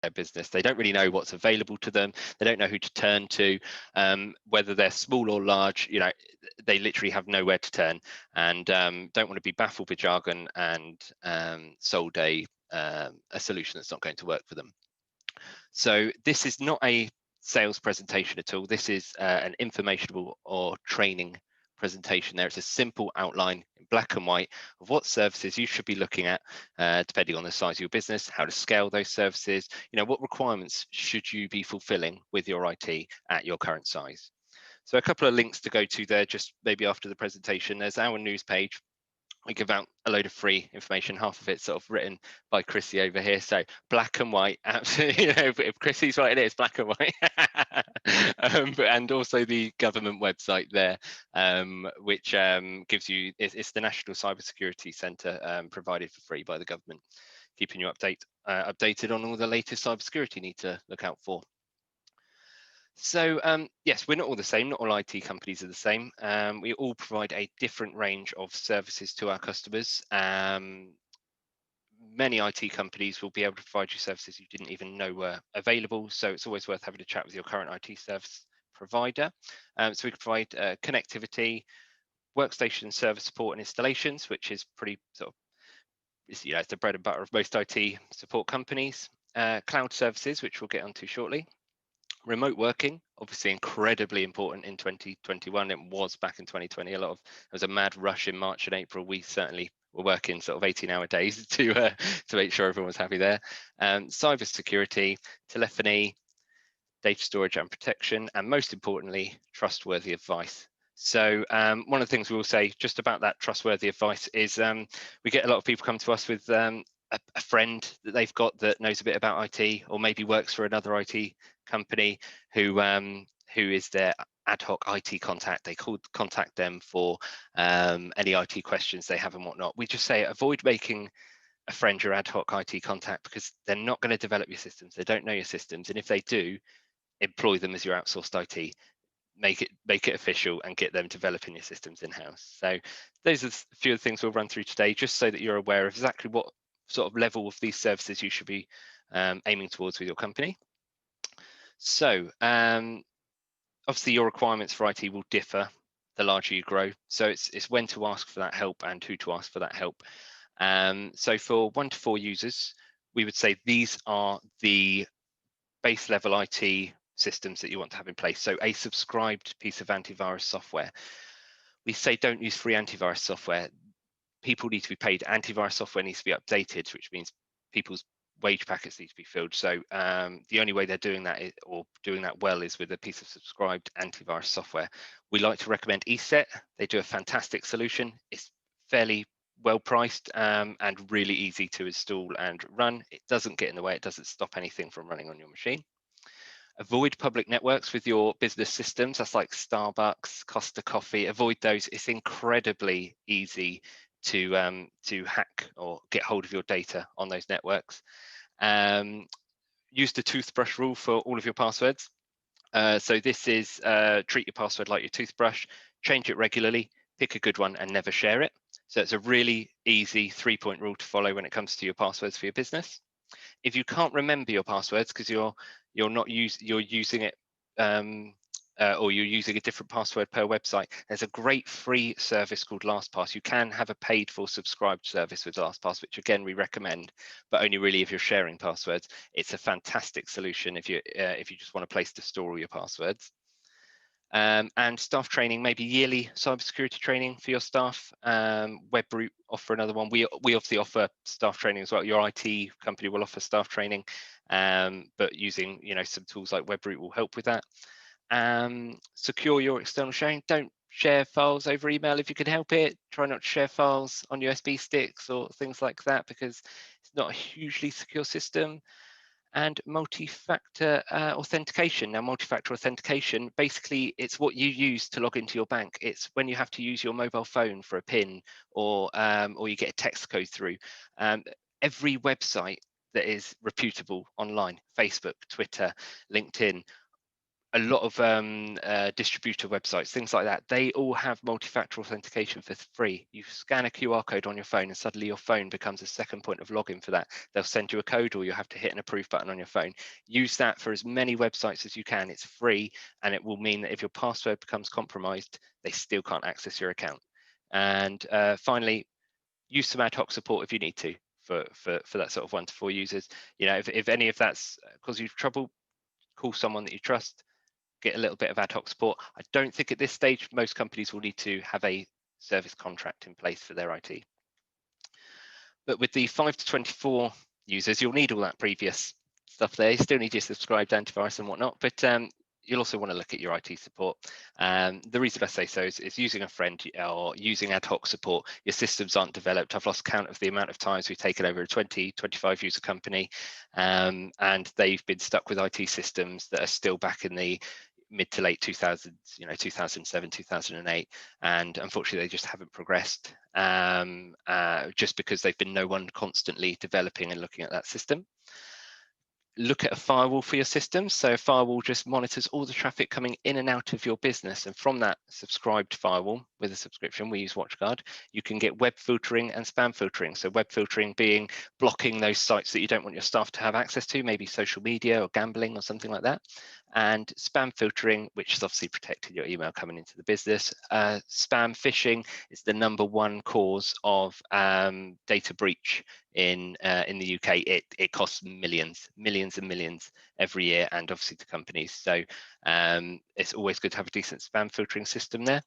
their business. They don't really know what's available to them. They don't know who to turn to, whether they're small or large. They literally have nowhere to turn, and don't want to be baffled with jargon and sold a solution that's not going to work for them. So this is not a sales presentation at all. This is an informational or training presentation there. It's a simple outline in black and white of what services you should be looking at, depending on the size of your business, how to scale those services, what requirements should you be fulfilling with your IT at your current size. So a couple of links to go to there, just maybe after the presentation. There's our news page. We give out a load of free information, half of it sort of written by Chrissy over here. So black and white, absolutely. If Chrissy's writing it, it's black and white. And also the government website there, which gives you, it's the National Cybersecurity Centre, provided for free by the government, keeping you updated on all the latest cybersecurity you need to look out for. So yes, we're not all the same. Not all IT companies are the same. We all provide a different range of services to our customers. Many IT companies will be able to provide you services you didn't even know were available. So it's always worth having a chat with your current IT service provider. So we can provide connectivity, workstation service support and installations, which is pretty sort of, it's the bread and butter of most IT support companies. Cloud services, which we'll get onto shortly. Remote working, obviously incredibly important in 2021. It was back in 2020. There was a mad rush in March and April. We certainly were working sort of 18-hour days to make sure everyone was happy there. Cyber security, telephony, data storage and protection, and most importantly, trustworthy advice. So one of the things we will say just about that trustworthy advice is we get a lot of people come to us with a friend that they've got that knows a bit about IT, or maybe works for another IT company who is their ad hoc IT contact. They contact them for any IT questions they have and whatnot. We just say avoid making a friend your ad hoc IT contact, because they're not going to develop your systems. They don't know your systems, and if they do, employ them as your outsourced IT. Make it official and get them developing your systems in-house. So those are a few of the things we'll run through today, just so that you're aware of exactly what sort of level of these services you should be aiming towards with your company. So obviously your requirements for IT will differ the larger you grow. So it's when to ask for that help and who to ask for that help. So for 1 to 4 users, we would say these are the base level IT systems that you want to have in place. So a subscribed piece of antivirus software. We say don't use free antivirus software. People need to be paid. Antivirus software needs to be updated, which means people's wage packets need to be filled. So the only way they're doing that or doing that well is with a piece of subscribed antivirus software. We like to recommend ESET. They do a fantastic solution. It's fairly well priced and really easy to install and run. It doesn't get in the way. It doesn't stop anything from running on your machine. Avoid public networks with your business systems. That's like Starbucks, Costa Coffee. Avoid those. It's incredibly easy to hack or get hold of your data on those networks. Use the Toothbrush Rule for all of your passwords. So this is treat your password like your toothbrush, change it regularly, pick a good one and never share it. So it's a really easy 3-point rule to follow when it comes to your passwords for your business. If you can't remember your passwords because you're using it or you're using a different password per website, there's a great free service called LastPass. You can have a paid for subscribed service with LastPass, which again we recommend, but only really if you're sharing passwords. It's a fantastic solution if you just want a place to store all your passwords. And staff training, maybe yearly cybersecurity training for your staff. Webroot offer another one. We obviously offer staff training as well. Your IT company will offer staff training, but using some tools like Webroot will help with that. Secure your external sharing. Don't share files over email if you can help it. Try not to share files on USB sticks or things like that, because it's not a hugely secure system. And multi-factor authentication. Now, multi-factor authentication, basically, it's what you use to log into your bank. It's when you have to use your mobile phone for a PIN, or you get a text code through. Every website that is reputable online, Facebook, Twitter, LinkedIn, a lot of distributor websites, things like that, they all have multi-factor authentication for free. You scan a QR code on your phone and suddenly your phone becomes a second point of login for that. They'll send you a code, or you have to hit an approve button on your phone. Use that for as many websites as you can. It's free, and it will mean that if your password becomes compromised, they still can't access your account. And finally, use some ad hoc support if you need to for that sort of 1 to 4 users. You know, if any of that's causing you trouble, call someone that you trust, get a little bit of ad hoc support. I don't think at this stage most companies will need to have a service contract in place for their IT. But with the 5 to 24 users, you'll need all that previous stuff there. You still need your subscribed antivirus and whatnot, but you'll also want to look at your IT support. The reason I say so is using a friend or using ad hoc support. Your systems aren't developed. I've lost count of the amount of times we've taken over a 20, 25 user company, and they've been stuck with IT systems that are still back in the mid to late 2000s, 2007, 2008, and unfortunately they just haven't progressed, just because they've been no one constantly developing and looking at that system. Look at a firewall for your systems. So a firewall just monitors all the traffic coming in and out of your business, and from that subscribed firewall with a subscription, we use WatchGuard, you can get web filtering and spam filtering. So web filtering being blocking those sites that you don't want your staff to have access to, maybe social media or gambling or something like that, and spam filtering, which is obviously protecting your email coming into the business. Spam phishing is the #1 cause of data breach in the UK. It costs millions and millions every year, and obviously to companies. So it's always good to have a decent spam filtering system there.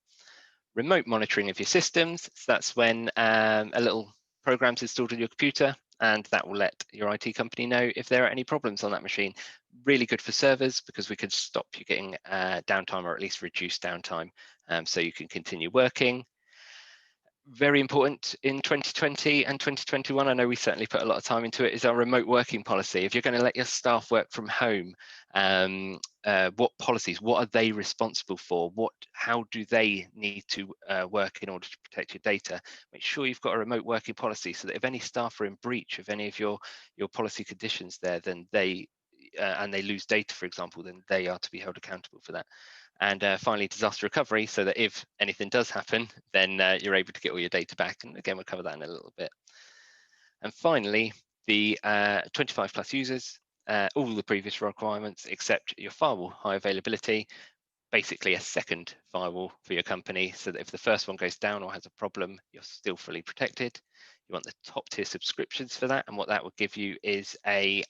Remote monitoring of your systems. So that's when a little program's installed on your computer, and that will let your IT company know if there are any problems on that machine. Really good for servers, because we can stop you getting downtime, or at least reduce downtime, so you can continue working. Very important in 2020 and 2021, I know we certainly put a lot of time into it, is our remote working policy. If you're going to let your staff work from home, what policies, what are they responsible for? How do they need to work in order to protect your data? Make sure you've got a remote working policy, so that if any staff are in breach of any of your policy conditions there, then and they lose data, for example, then they are to be held accountable for that. And finally, disaster recovery, so that if anything does happen, then you're able to get all your data back. And again, we'll cover that in a little bit. And finally, the 25 plus users, all the previous requirements except your firewall high availability, basically a second firewall for your company, so that if the first one goes down or has a problem, you're still fully protected. You want the top tier subscriptions for that, and what that will give you is a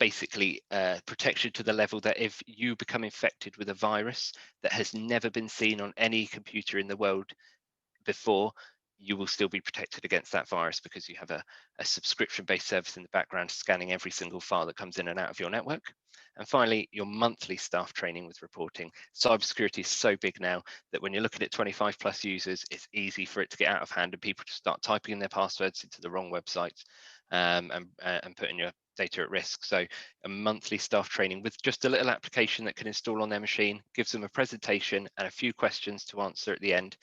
basically protection to the level that if you become infected with a virus that has never been seen on any computer in the world before, you will still be protected against that virus, because you have a subscription-based service in the background scanning every single file that comes in and out of your network. And finally, your monthly staff training with reporting. Cybersecurity is so big now that when you're looking at 25 plus users, it's easy for it to get out of hand and people to start typing in their passwords into the wrong websites, and putting your data at risk. So a monthly staff training with just a little application that can install on their machine, gives them a presentation and a few questions to answer at the end.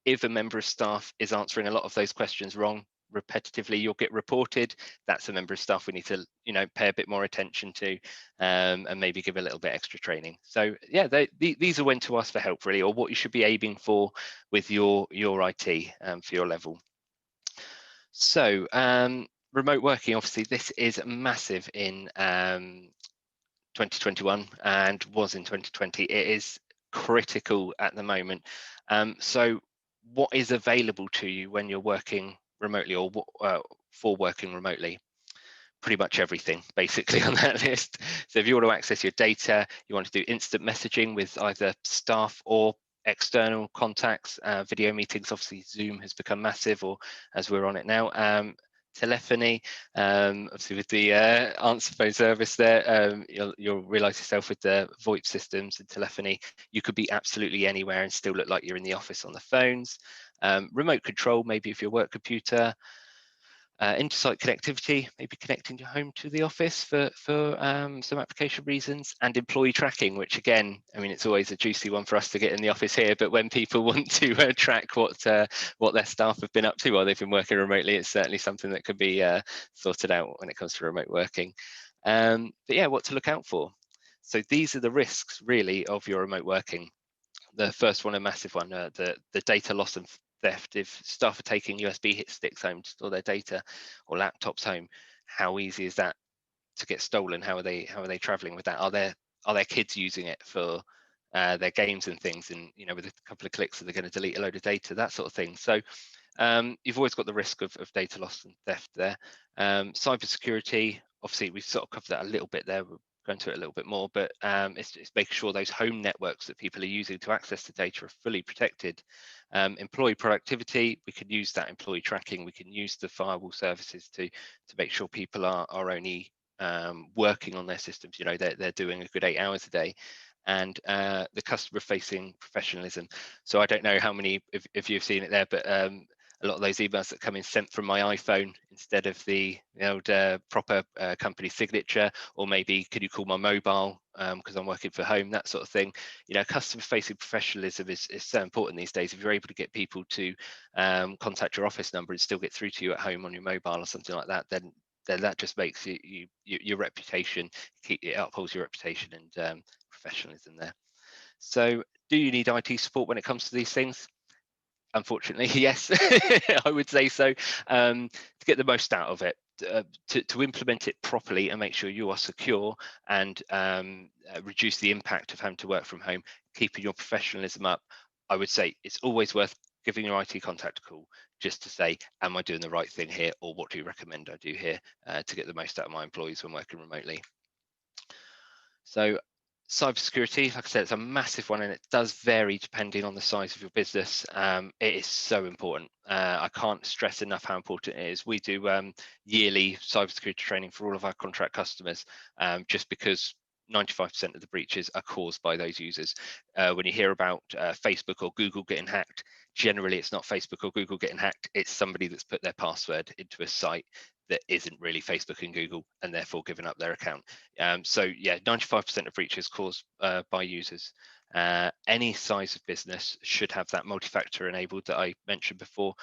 If a member of staff is answering a lot of those questions wrong repetitively, you'll get reported. That's a member of staff we need to pay a bit more attention to, and maybe give a little bit extra training. So yeah, these are when to ask for help, really, or what you should be aiming for with your IT for your level. So remote working, obviously this is massive in 2021 and was in 2020. It is critical at the moment. So what is available to you when you're working remotely, or for working remotely? Pretty much everything basically on that list. So if you want to access your data, you want to do instant messaging with either staff or external contacts, video meetings, obviously Zoom has become massive, or as we're on it now, telephony, obviously with the answer phone service there, you'll realize yourself with the Voip systems and telephony, you could be absolutely anywhere and still look like you're in the office on the phones. Remote control, maybe of your work computer. Inter-site connectivity, maybe connecting your home to the office for some application reasons, and employee tracking, which again, I mean, it's always a juicy one for us to get in the office here, but when people want to track what their staff have been up to while they've been working remotely, it's certainly something that could be sorted out when it comes to remote working. But yeah, what to look out for. So these are the risks really of your remote working. The first one, a massive one, the data loss and theft. If staff are taking USB sticks home to store their data, or laptops home, how easy is that to get stolen? How are they traveling with that? Are their kids using it for their games and things? And with a couple of clicks, are they going to delete a load of data? That sort of thing. So you've always got the risk of data loss and theft there. Cyber security, obviously, we've sort of covered that a little bit there. We'll go into it a little bit more, but it's making sure those home networks that people are using to access the data are fully protected. Employee productivity, we can use that employee tracking. We can use the firewall services to make sure people are only working on their systems. They're doing a good 8 hours a day. And the customer facing professionalism. So I don't know how many if you've seen it there, but a lot of those emails that come in sent from my iPhone instead of the old proper company signature, or maybe could you call my mobile because I'm working from home, that sort of thing. Customer facing professionalism is so important these days. If you're able to get people to contact your office number and still get through to you at home on your mobile or something like that, then that just makes your reputation, it upholds your reputation and professionalism there. So do you need IT support when it comes to these things? Unfortunately, yes, I would say so. To get the most out of it, to implement it properly and make sure you are secure and reduce the impact of having to work from home, keeping your professionalism up, I would say it's always worth giving your IT contact a call just to say, am I doing the right thing here, or what do you recommend I do here to get the most out of my employees when working remotely? So cybersecurity, like I said, it's a massive one, and it does vary depending on the size of your business. It is so important. I can't stress enough how important it is. We do yearly cybersecurity training for all of our contract customers, just because 95% of the breaches are caused by those users. When you hear about Facebook or Google getting hacked, generally it's not Facebook or Google getting hacked, it's somebody that's put their password into a site that isn't really Facebook and Google, and therefore given up their account. So yeah, 95% of breaches caused by users. Any size of business should have that multi-factor enabled that I mentioned before.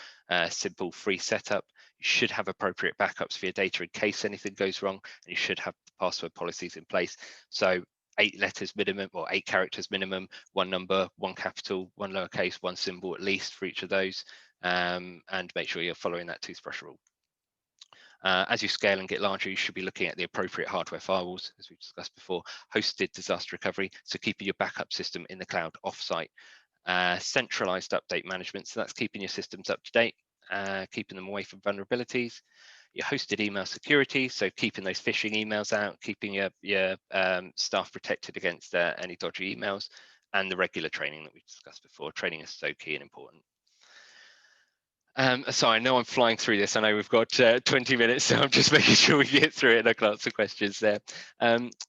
Simple, free setup. You should have appropriate backups for your data in case anything goes wrong, and you should have password policies in place. So 8 letters minimum, or 8 characters minimum, 1 number, 1 capital, 1 lowercase, 1 symbol at least for each of those, and make sure you're following that toothbrush rule. As you scale and get larger, you should be looking at the appropriate hardware firewalls, as we've discussed before, hosted disaster recovery, so keeping your backup system in the cloud offsite, centralized update management, so that's keeping your systems up to date, keeping them away from vulnerabilities, your hosted email security, so keeping those phishing emails out, keeping your staff protected against any dodgy emails, and the regular training that we discussed before. Training is so key and important. So I know I'm flying through this. I know we've got 20 minutes, so I'm just making sure we get through it, and I can answer questions there.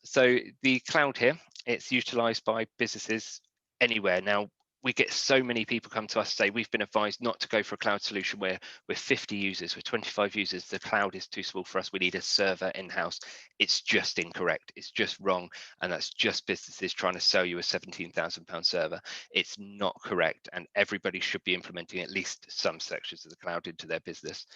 So the cloud here, it's utilized by businesses anywhere. Now, we get so many people come to us say, we've been advised not to go for a cloud solution where we're 50 users, we're 25 users, the cloud is too small for us, we need a server in-house. It's just incorrect, it's just wrong, and that's just businesses trying to sell you a £17,000 server. It's not correct, and everybody should be implementing at least some sections of the cloud into their business.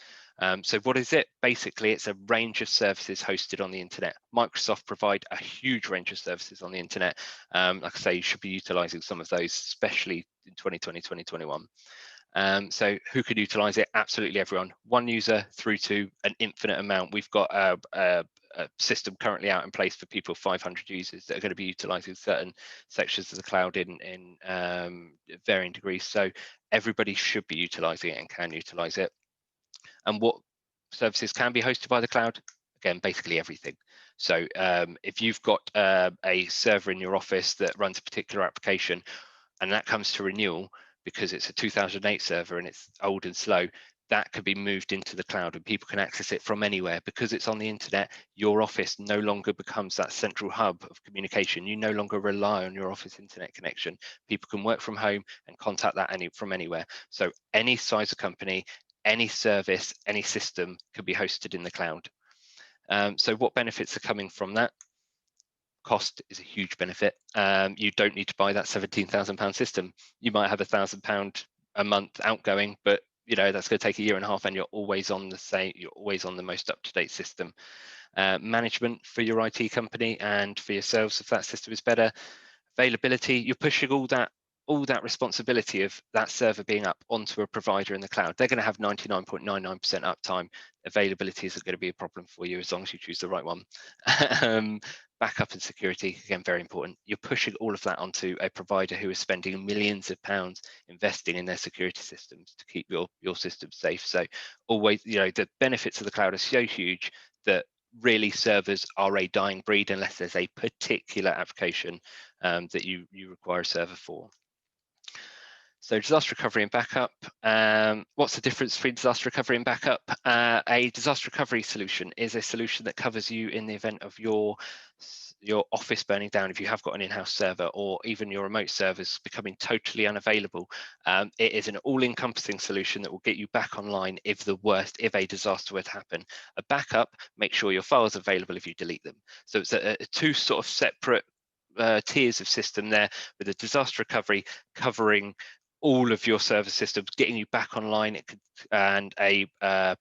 So what is it? Basically, it's a range of services hosted on the internet. Microsoft provide a huge range of services on the internet. Like I say, you should be utilizing some of those, especially in 2020, 2021. So who could utilize it? Absolutely everyone. One user through to an infinite amount. We've got a system currently out in place for people, 500 users that are going to be utilizing certain sections of the cloud in varying degrees. So everybody should be utilizing it and can utilize it. And what services can be hosted by the cloud? Again, basically everything. So if you've got a server in your office that runs a particular application, and that comes to renewal because it's a 2008 server and it's old and slow, that could be moved into the cloud and people can access it from anywhere. Because it's on the internet, your office no longer becomes that central hub of communication. You no longer rely on your office internet connection. People can work from home and contact that from anywhere. So any size of company, any service, any system can be hosted in the cloud. So what benefits are coming from that? Cost is a huge benefit. You don't need to buy that £17,000 system. You might have £1,000 a month outgoing, but that's going to take a year and a half, and you're always on the most up-to-date system. management for your IT company and for yourselves if that system is better. Availability, you're pushing all that responsibility of that server being up onto a provider in the cloud. They're going to have 99.99% uptime. Availability isn't going to be a problem for you as long as you choose the right one. Backup and security, again, very important. You're pushing all of that onto a provider who is spending millions of pounds investing in their security systems to keep your system safe. So always, the benefits of the cloud are so huge that really servers are a dying breed unless there's a particular application that you require a server for. So disaster recovery and backup. What's the difference between disaster recovery and backup? A disaster recovery solution is a solution that covers you in the event of your office burning down, if you have got an in-house server, or even your remote servers becoming totally unavailable. It is an all-encompassing solution that will get you back online if a disaster were to happen. A backup makes sure your files are available if you delete them. So it's a two sort of separate tiers of system there, with a disaster recovery covering all of your server systems, getting you back online, and a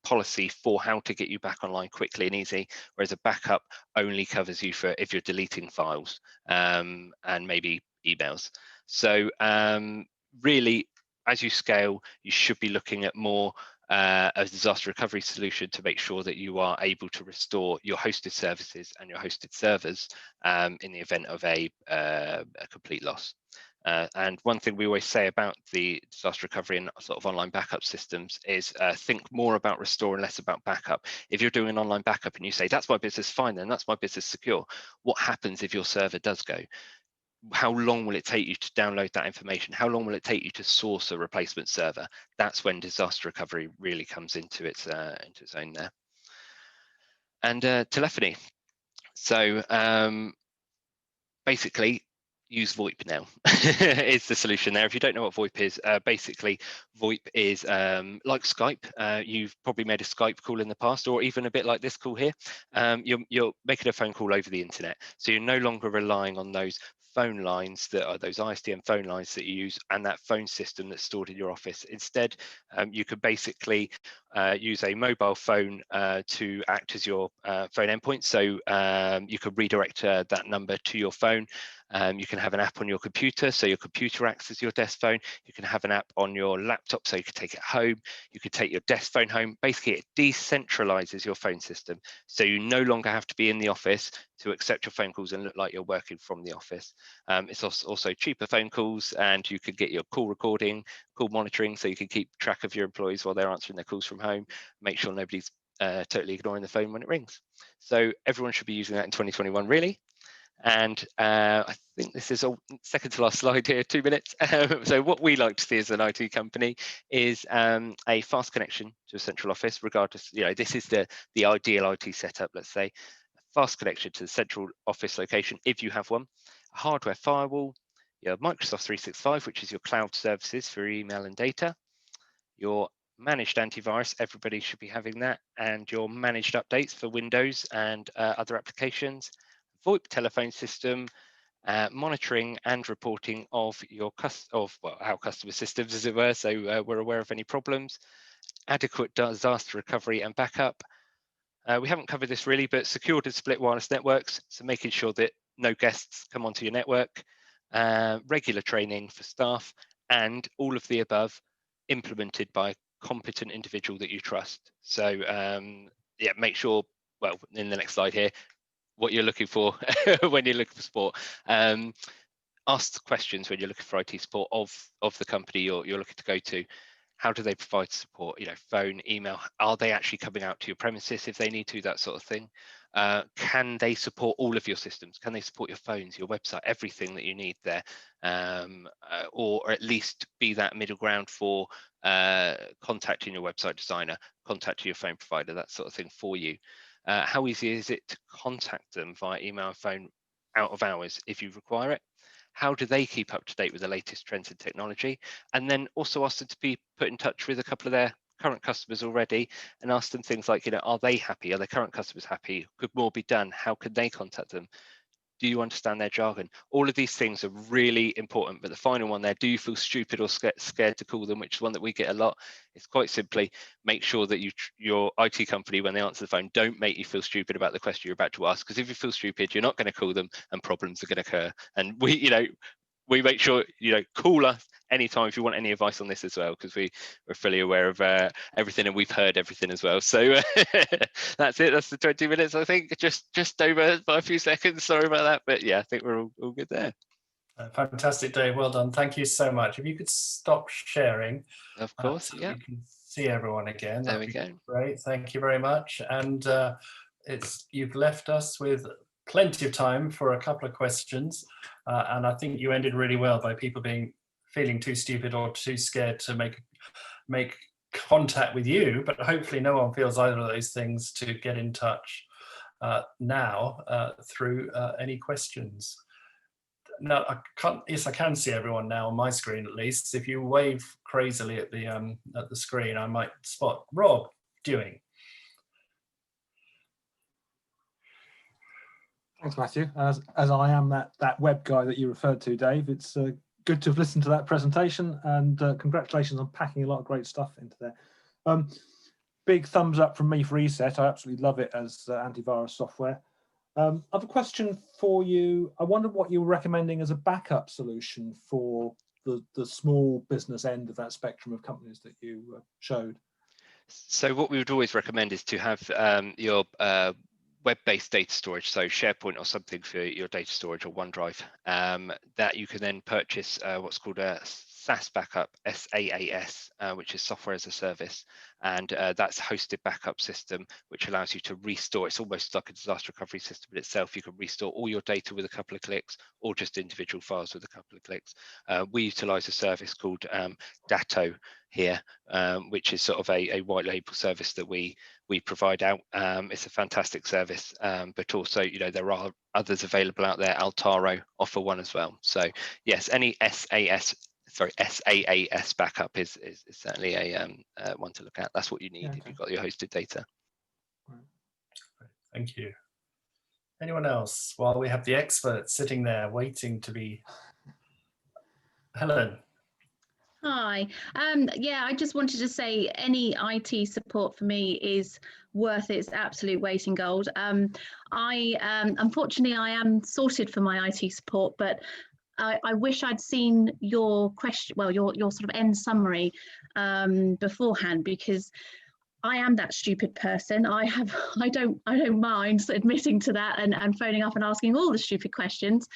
policy for how to get you back online quickly and easy, whereas a backup only covers you for if you're deleting files and maybe emails. So really, as you scale, you should be looking at more a disaster recovery solution to make sure that you are able to restore your hosted services and your hosted servers in the event of a complete loss. And one thing we always say about the disaster recovery and sort of online backup systems is think more about restore and less about backup. If you're doing an online backup and you say, that's my business fine, then that's my business secure, what happens if your server does go? How long will it take you to download that information? How long will it take you to source a replacement server? That's when disaster recovery really comes into its own there. And telephony. So basically, use Voip now is the solution there. If you don't know what Voip is, basically Voip is like Skype. You've probably made a Skype call in the past, or even a bit like this call here. You're making a phone call over the internet, so you're no longer relying on those phone lines that are those ISDN phone lines that you use and that phone system that's stored in your office. Instead, you could basically use a mobile phone to act as your phone endpoint. So you could redirect that number to your phone. You can have an app on your computer, so your computer acts as your desk phone. You can have an app on your laptop, so you can take it home. You could take your desk phone home. Basically, it decentralizes your phone system, so you no longer have to be in the office to accept your phone calls and look like you're working from the office. It's also cheaper phone calls, and you can get your call recording, call monitoring, so you can keep track of your employees while they're answering their calls from home, make sure nobody's totally ignoring the phone when it rings. So everyone should be using that in 2021, really. And I think this is a second to last slide here, 2 minutes. So what we like to see as an IT company is a fast connection to a central office, regardless, this is the ideal IT setup, let's say. A fast connection to the central office location, if you have one. A hardware firewall, your Microsoft 365, which is your cloud services for email and data. Your managed antivirus, everybody should be having that, and your managed updates for Windows and other applications. VoIP telephone system, monitoring and reporting of our customer systems, as it were, so we're aware of any problems. Adequate disaster recovery and backup. We haven't covered this really, but secured and split wireless networks, so making sure that no guests come onto your network. Regular training for staff, and all of the above implemented by a competent individual that you trust. So yeah, make sure, well, in the next slide here, what you're looking for when you're looking for support. Ask questions when you're looking for IT support of the company you're looking to go to. How do they provide support? Phone, email. Are they actually coming out to your premises if they need to? That sort of thing. Can they support all of your systems? Can they support your phones, your website, everything that you need there? Or at least be that middle ground for contacting your website designer, contacting your phone provider, that sort of thing for you. How easy is it to contact them via email and phone out of hours if you require it? How do they keep up to date with the latest trends in technology? And then also ask them to be put in touch with a couple of their current customers already, and ask them things like, are they happy? Are their current customers happy? Could more be done? How could they contact them? Do you understand their jargon? All of these things are really important. But the final one there, do you feel stupid or scared to call them, which is one that we get a lot? It's quite simply make sure that your IT company, when they answer the phone, don't make you feel stupid about the question you're about to ask. Because if you feel stupid, you're not going to call them, and problems are going to occur. And we make sure, call us anytime if you want any advice on this as well, because we're fully aware of everything, and we've heard everything as well. So that's it. That's the 20 minutes, I think, just over by a few seconds. Sorry about that, but yeah, I think we're all good there. Fantastic, Dave. Well done. Thank you so much. If you could stop sharing, Of course, so yeah. we can see everyone again. There we That'd go. be great. Thank you very much. And you've left us with plenty of time for a couple of questions, and I think you ended really well by people feeling too stupid or too scared to make contact with you. But hopefully, no one feels either of those things to get in touch now through any questions. Now, I can see everyone now on my screen at least. If you wave crazily at the screen, I might spot Rob Dewing. Thanks, Matthew. As I am that web guy that you referred to, Dave, it's good to have listened to that presentation, and congratulations on packing a lot of great stuff into there. Big thumbs up from me for ESET. I absolutely love it as antivirus software. I have a question for you. I wonder what you were recommending as a backup solution for the small business end of that spectrum of companies that you showed. So what we would always recommend is to have your web-based data storage, so SharePoint or something for your data storage, or OneDrive, that you can then purchase what's called a SaaS backup, SaaS, which is software as a service, and that's a hosted backup system which allows you to restore. It's almost like a disaster recovery system in itself. You can restore all your data with a couple of clicks, or just individual files with a couple of clicks. We utilize a service called Datto here, which is sort of a white label service that we provide out. It's a fantastic service, but also, there are others available out there. Altaro offer one as well. So yes, any SaaS backup is certainly a one to look at. That's what you need if you've got your hosted data. Thank you. Anyone else? While we have the expert sitting there waiting to be. Helen. Hi. Yeah, I just wanted to say any IT support for me is worth its absolute weight in gold. Unfortunately, I am sorted for my IT support, but I wish I'd seen your question, well, your sort of end summary beforehand, because I am that stupid person. I don't mind admitting to that and phoning up and asking all the stupid questions.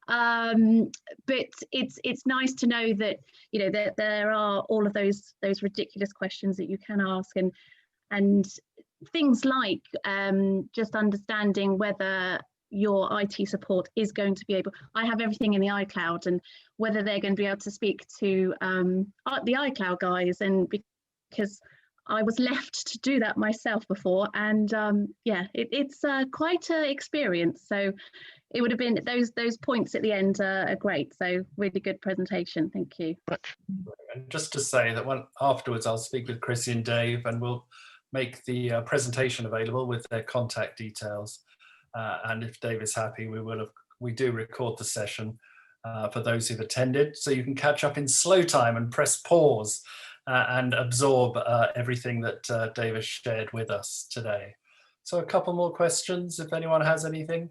But it's nice to know that that there are all of those ridiculous questions that you can ask, and things like just understanding whether your IT support is going to be able. I have everything in the iCloud, and whether they're going to be able to speak to the iCloud guys, and because I was left to do that myself before, and yeah, it's quite an experience. So it would have been those points at the end are great. So really good presentation. Thank you. And just to say that afterwards, I'll speak with Chrissy and Dave, and we'll make the presentation available with their contact details. And if Dave is happy, we do record the session for those who've attended, so you can catch up in slow time and press pause and absorb everything that Dave has shared with us today. So a couple more questions, if anyone has anything.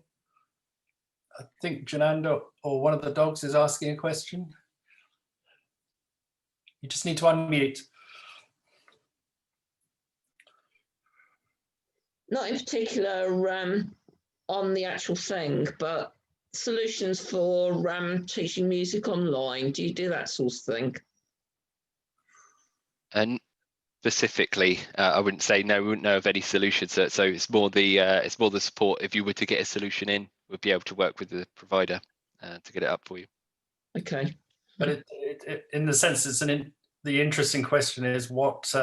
I think Jananda or one of the dogs is asking a question. You just need to unmute. Not in particular on the actual thing, but solutions for teaching music online. Do you do that sort of thing? And specifically, I wouldn't say no. We wouldn't know of any solutions. So it's more the support. If you were to get a solution in, we'd be able to work with the provider to get it up for you. Okay. But in the sense, the interesting question is what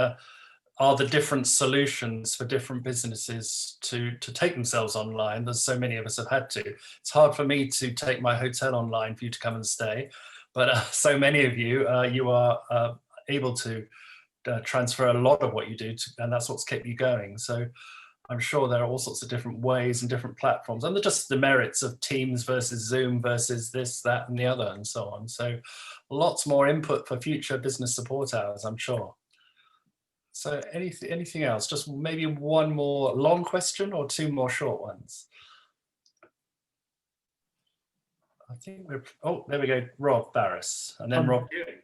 are the different solutions for different businesses to take themselves online? There's so many of us have had to. It's hard for me to take my hotel online for you to come and stay, but so many of you, you are able to transfer a lot of what you do, and that's what's kept you going. So I'm sure there are all sorts of different ways and different platforms, and they're just the merits of Teams versus Zoom versus this, that, and the other, and so on. So lots more input for future business support hours, I'm sure. So anything else? Just maybe one more long question or two more short ones. I think we're, oh, there we go, Rob Barris, and then Rob Ewing.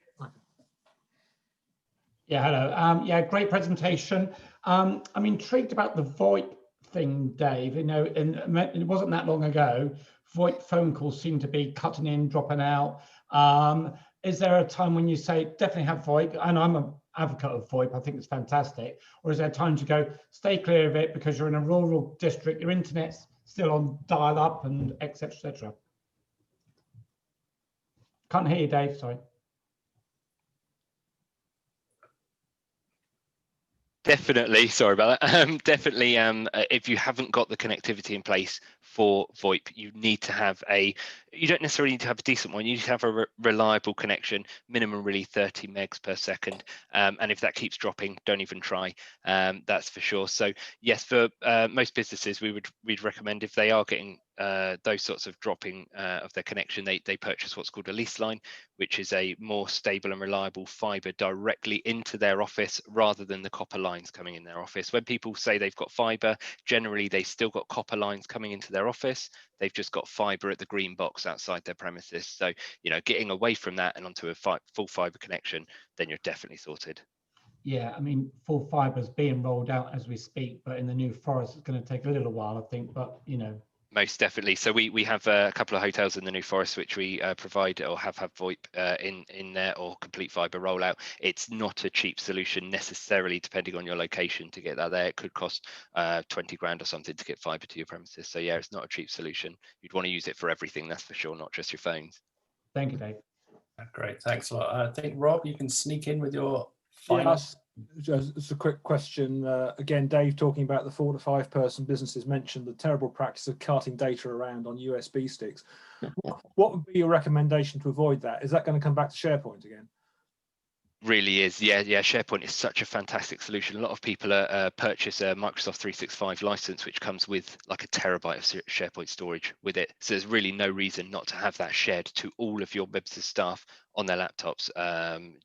Yeah, hello. Yeah, great presentation. I'm intrigued about the VoIP thing, Dave. You know, and it wasn't that long ago. VoIP phone calls seem to be cutting in, dropping out. Is there a time when you say definitely have VoIP? And I'm an advocate of VoIP. I think it's fantastic. Or is there time to go stay clear of it because you're in a rural district, your internet's still on dial-up and etc. etc. Can't hear you, Dave. Sorry. Definitely, sorry about that. Definitely, if you haven't got the connectivity in place for VoIP, you need to have you don't necessarily need to have a decent one, you need to have a reliable connection, minimum really 30 megs per second. And if that keeps dropping, don't even try, that's for sure. So yes, for most businesses, we'd recommend if they are getting those sorts of dropping of their connection, they purchase what's called a lease line, which is a more stable and reliable fiber directly into their office rather than the copper lines coming in their office. When people say they've got fiber, generally they've still got copper lines coming into their office. They've just got fiber at the green box outside their premises. So, you know, getting away from that and onto a full fiber connection, then you're definitely sorted. Yeah, I mean, full fiber is being rolled out as we speak, but in the New Forest, it's going to take a little while, I think, but, you know. Most definitely. So we have a couple of hotels in the New Forest which we provide or have VoIP in there, or complete fiber rollout. It's not a cheap solution necessarily, depending on your location to get that there. It could cost 20 grand or something to get fiber to your premises. So yeah, it's not a cheap solution. You'd want to use it for everything, that's for sure, not just your phones. Thank you, Dave. Great, thanks a lot. I think Rob, you can sneak in with your final. Yes, just a quick question. Again, Dave, talking about the 4 to 5 person businesses, mentioned the terrible practice of carting data around on USB sticks. What would be your recommendation to avoid that? Is that going to come back to SharePoint again? Really is, yeah. SharePoint is such a fantastic solution. A lot of people purchase a Microsoft 365 license, which comes with like a terabyte of SharePoint storage with it. So there's really no reason not to have that shared to all of your members of staff on their laptops,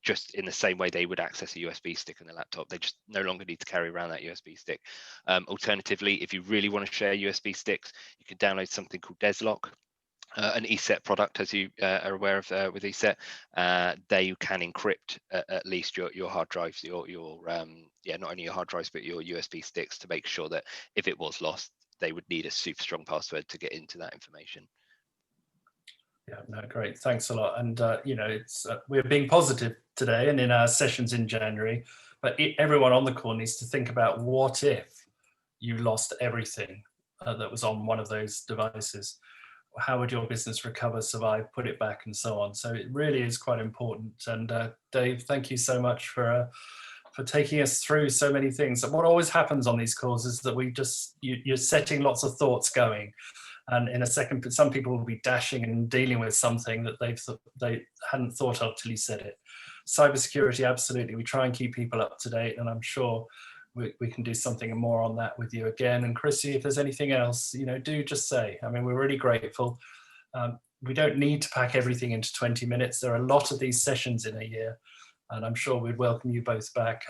just in the same way they would access a USB stick on their laptop. They just no longer need to carry around that USB stick. Alternatively, if you really want to share USB sticks, you can download something called Deslock. An ESET product, as you are aware of with ESET, they can encrypt at least your hard drives, not only your hard drives but your USB sticks, to make sure that if it was lost, they would need a super strong password to get into that information. Yeah, no, great, thanks a lot. And you know, it's we're being positive today and in our sessions in January, but everyone on the call needs to think about what if you lost everything that was on one of those devices. How would your business recover, survive, put it back, and so on? So it really is quite important. And Dave, thank you so much for taking us through so many things. And what always happens on these calls is that you're setting lots of thoughts going, and in a second, some people will be dashing and dealing with something that they hadn't thought of till you said it. Cybersecurity, absolutely. We try and keep people up to date, and I'm sure we can do something more on that with you again. And Chrissy, if there's anything else, you know, do just say. I mean, we're really grateful. We don't need to pack everything into 20 minutes. There are a lot of these sessions in a year, and I'm sure we'd welcome you both back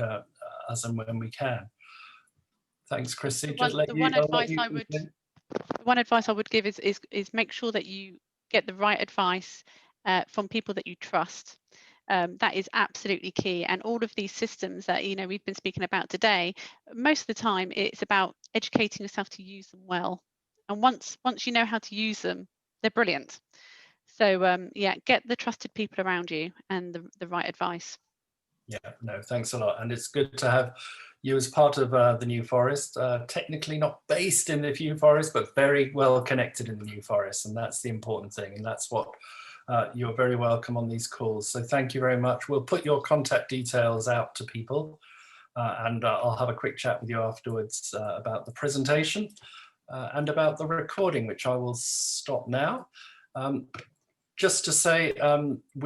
as and when we can. Thanks, Chrissy. One advice I would give is make sure that you get the right advice from people that you trust. That is absolutely key. And all of these systems that we've been speaking about today, most of the time it's about educating yourself to use them well. And once you know how to use them, they're brilliant. So yeah, get the trusted people around you and the right advice. Yeah, no, thanks a lot. And it's good to have you as part of the New Forest, technically not based in the New Forest, but very well connected in the New Forest. And that's the important thing. And that's what you're very welcome on these calls. So thank you very much. We'll put your contact details out to people and I'll have a quick chat with you afterwards about the presentation and about the recording, which I will stop now. Just to say,